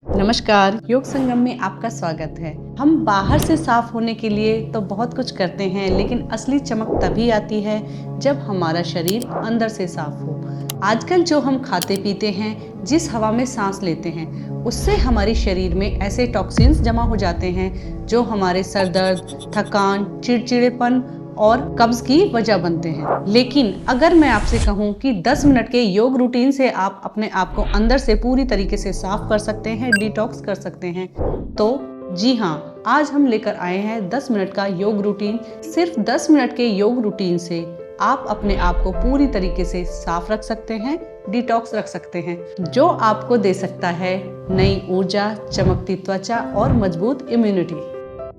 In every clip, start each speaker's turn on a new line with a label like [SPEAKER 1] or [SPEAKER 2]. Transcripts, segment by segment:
[SPEAKER 1] नमस्कार, योग संगम में आपका स्वागत है। हम बाहर से साफ होने के लिए तो बहुत कुछ करते हैं, लेकिन असली चमक तभी आती है जब हमारा शरीर अंदर से साफ हो। आजकल जो हम खाते पीते हैं, जिस हवा में सांस लेते हैं, उससे हमारे शरीर में ऐसे टॉक्सिन्स जमा हो जाते हैं जो हमारे सर दर्द, थकान, चिड़चिड़ेपन और कब्ज की वजह बनते हैं। लेकिन अगर मैं आपसे कहूं कि 10 मिनट के योग रूटीन से आप अपने आप को अंदर से पूरी तरीके से साफ कर सकते हैं, डिटॉक्स कर सकते हैं, तो जी हाँ, आज हम लेकर आए हैं 10 मिनट का योग रूटीन। सिर्फ 10 मिनट के योग रूटीन से आप अपने आप को पूरी तरीके से साफ रख सकते हैं, डिटॉक्स रख सकते हैं, जो आपको दे सकता है नई ऊर्जा, चमकती त्वचा और मजबूत इम्यूनिटी।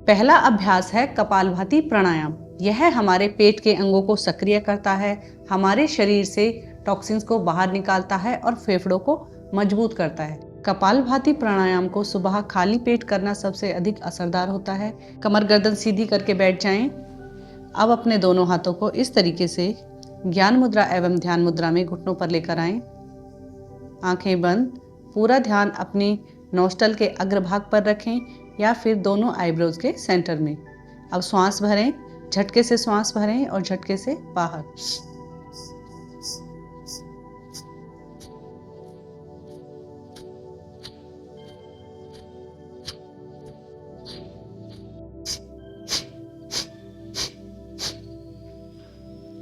[SPEAKER 1] पहला अभ्यास है कपालभाति प्राणायाम। यह हमारे पेट के अंगों को सक्रिय करता है, हमारे शरीर से टॉक्सिन्स को बाहर निकालता है और फेफड़ों को मजबूत करता है। कपालभाति प्राणायाम को सुबह खाली पेट करना सबसे अधिक असरदार होता है। कमर गर्दन सीधी करके बैठ जाएं। अब अपने दोनों हाथों को इस तरीके से ज्ञान मुद्रा एवं ध्यान मुद्रा में घुटनों पर लेकर आएं। आंखें बंद, पूरा ध्यान अपनी नोस्टल के अग्रभाग पर रखें या फिर दोनों आईब्रोज के सेंटर में। अब श्वास भरें, झटके से श्वास भरें और झटके से बाहर।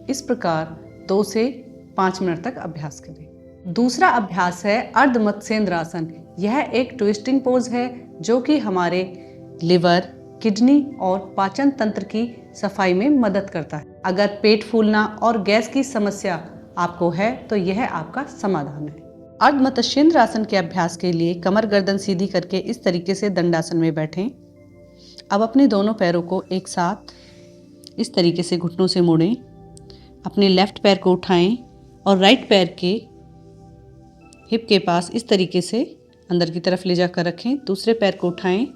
[SPEAKER 1] इस प्रकार 2 से 5 मिनट तक अभ्यास करें। दूसरा अभ्यास है अर्ध मत्स्येंद्रासन। यह एक ट्विस्टिंग पोज है जो कि हमारे लिवर, किडनी और पाचन तंत्र की सफाई में मदद करता है। अगर पेट फूलना और गैस की समस्या आपको है तो यह आपका समाधान है। अर्ध मत्स्येंद्रासन के अभ्यास के लिए कमर गर्दन सीधी करके इस तरीके से दंडासन में बैठें। अब अपने दोनों पैरों को एक साथ इस तरीके से घुटनों से मोड़ें। अपने लेफ्ट पैर को उठाएं और राइट पैर के हिप के पास इस तरीके से अंदर की तरफ ले जाकर रखें। दूसरे पैर को उठाएं,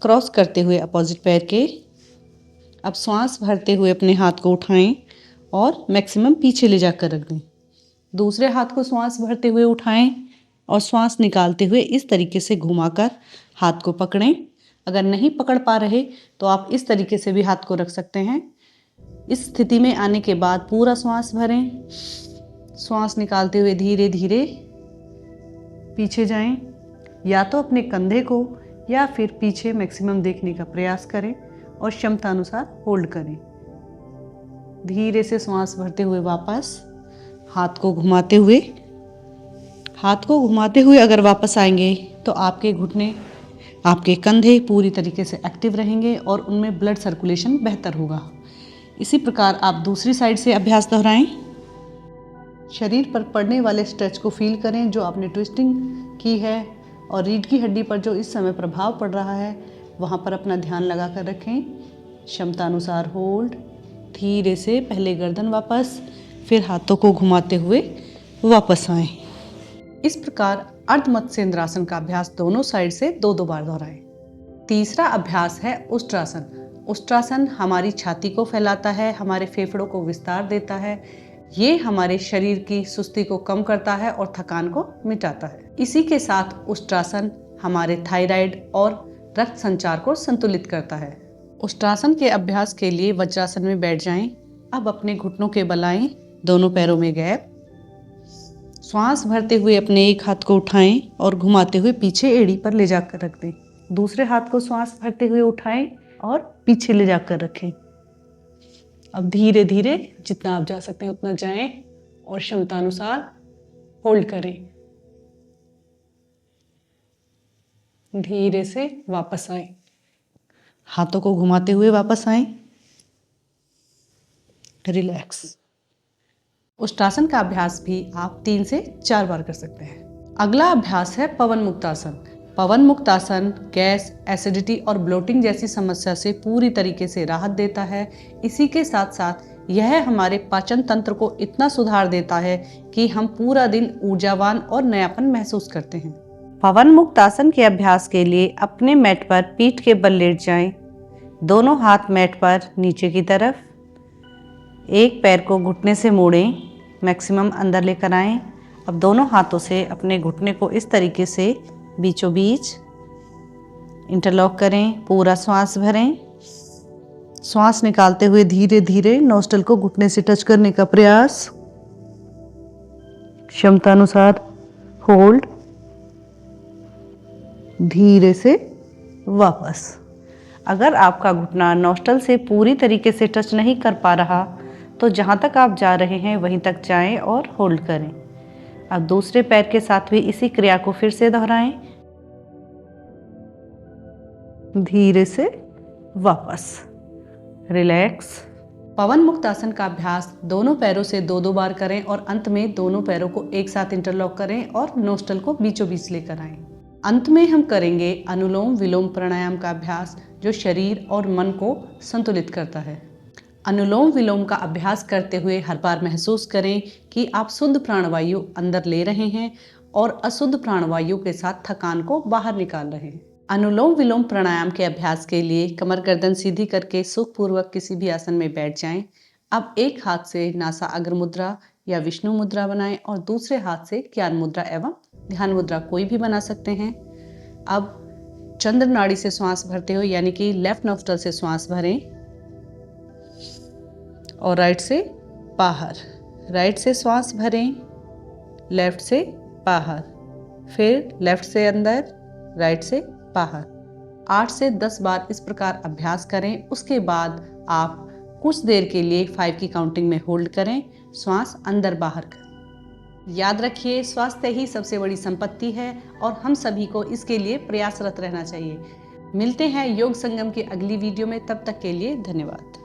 [SPEAKER 1] क्रॉस करते हुए अपोजिट पैर के। अब श्वास भरते हुए अपने हाथ को उठाएं और मैक्सिमम पीछे ले जाकर रख दें। दूसरे हाथ को श्वास भरते हुए उठाएं और श्वास निकालते हुए इस तरीके से घुमाकर हाथ को पकड़ें। अगर नहीं पकड़ पा रहे तो आप इस तरीके से भी हाथ को रख सकते हैं। इस स्थिति में आने के बाद पूरा श्वास भरें। श्वास निकालते हुए धीरे धीरे पीछे जाएं, या तो अपने कंधे को या फिर पीछे मैक्सिमम देखने का प्रयास करें और क्षमता अनुसार होल्ड करें। धीरे से श्वास भरते हुए वापस हाथ को घुमाते हुए अगर वापस आएंगे तो आपके घुटने, आपके कंधे पूरी तरीके से एक्टिव रहेंगे और उनमें ब्लड सर्कुलेशन बेहतर होगा। इसी प्रकार आप दूसरी साइड से अभ्यास दोहराएं। शरीर पर पड़ने वाले स्ट्रेच को फील करें जो आपने ट्विस्टिंग की है, और रीढ़ की हड्डी पर जो इस समय प्रभाव पड़ रहा है वहाँ पर अपना ध्यान लगा कर रखें। क्षमता अनुसार होल्ड। धीरे से पहले गर्दन वापस, फिर हाथों को घुमाते हुए वापस आएं। इस प्रकार अर्ध मत्स्येंद्रासन का अभ्यास दोनों साइड से 2-2 बार दोहराएं। तीसरा अभ्यास है उष्ट्रासन। उष्ट्रासन हमारी छाती को फैलाता है, हमारे फेफड़ों को विस्तार देता है। ये हमारे शरीर की सुस्ती को कम करता है और थकान को मिटाता है। इसी के साथ उष्ट्रासन हमारे थायराइड और रक्त संचार को संतुलित करता है। उष्ट्रासन के अभ्यास के लिए वज्रासन में बैठ जाएं। अब अपने घुटनों के बल आएं, दोनों पैरों में गैप। श्वास भरते हुए अपने एक हाथ को उठाएं और घुमाते हुए पीछे एड़ी पर ले जाकर रख दें। दूसरे हाथ को श्वास भरते हुए उठाएं और पीछे ले जाकर रखें। अब धीरे धीरे जितना आप जा सकते हैं उतना जाएं और क्षमता अनुसार होल्ड करें। धीरे से वापस आएं। हाथों को घुमाते हुए वापस आएं। रिलैक्स। उष्ट्रासन का अभ्यास भी आप 3 से 4 बार कर सकते हैं। अगला अभ्यास है पवन मुक्तासन। पवन मुक्तासन गैस, एसिडिटी और ब्लोटिंग जैसी समस्या से पूरी तरीके से राहत देता है। इसी के साथ साथ यह हमारे पाचन तंत्र को इतना सुधार देता है कि हम पूरा दिन ऊर्जावान और नयापन महसूस करते हैं। पवन मुक्तासन के अभ्यास के लिए अपने मैट पर पीठ के बल लेट जाएं। दोनों हाथ मैट पर नीचे की तरफ, एक पैर को घुटने से मोड़ें, मैक्सिमम अंदर लेकर आएं। अब दोनों हाथों से अपने घुटने को इस तरीके से बीचों बीच इंटरलॉक करें, पूरा श्वास भरें। श्वास निकालते हुए धीरे धीरे नोस्ट्रल को घुटने से टच करने का प्रयास। क्षमता अनुसार होल्ड, धीरे से वापस। अगर आपका घुटना नोस्ट्रल से पूरी तरीके से टच नहीं कर पा रहा तो जहाँ तक आप जा रहे हैं वहीं तक जाएं और होल्ड करें। अब दूसरे पैर के साथ भी इसी क्रिया को फिर से दोहराएं। धीरे से वापस, रिलैक्स। पवन मुक्त आसन का अभ्यास दोनों पैरों से 2-2 बार करें और अंत में दोनों पैरों को एक साथ इंटरलॉक करें और नोस्ट्रल को बीचों बीच लेकर आएं। अंत में हम करेंगे अनुलोम विलोम प्राणायाम का अभ्यास जो शरीर और मन को संतुलित करता है। अनुलोम विलोम का अभ्यास करते हुए हर बार महसूस करें कि आप शुद्ध प्राणवायु अंदर ले रहे हैं और अशुद्ध प्राणवायु के साथ थकान को बाहर निकाल रहे हैं। अनुलोम विलोम प्राणायाम के अभ्यास के लिए कमर गर्दन सीधी करके सुखपूर्वक किसी भी आसन में बैठ जाएं। अब एक हाथ से नासा अग्र मुद्रा या विष्णु मुद्रा बनाएं और दूसरे हाथ से ज्ञान मुद्रा एवं ध्यान मुद्रा कोई भी बना सकते हैं। अब चंद्र नाड़ी से श्वास भरते हुए यानी कि लेफ्ट नोस्ट्रल से श्वास भरें और राइट से बाहर। राइट से श्वास भरें, लेफ्ट से बाहर, फिर लेफ्ट से अंदर, राइट से बाहर। 8 से 10 बार इस प्रकार अभ्यास करें। उसके बाद आप कुछ देर के लिए 5 की काउंटिंग में होल्ड करें, श्वास अंदर बाहर करें। याद रखिए, स्वास्थ्य ही सबसे बड़ी संपत्ति है और हम सभी को इसके लिए प्रयासरत रहना चाहिए। मिलते हैं योग संगम की अगली वीडियो में, तब तक के लिए धन्यवाद।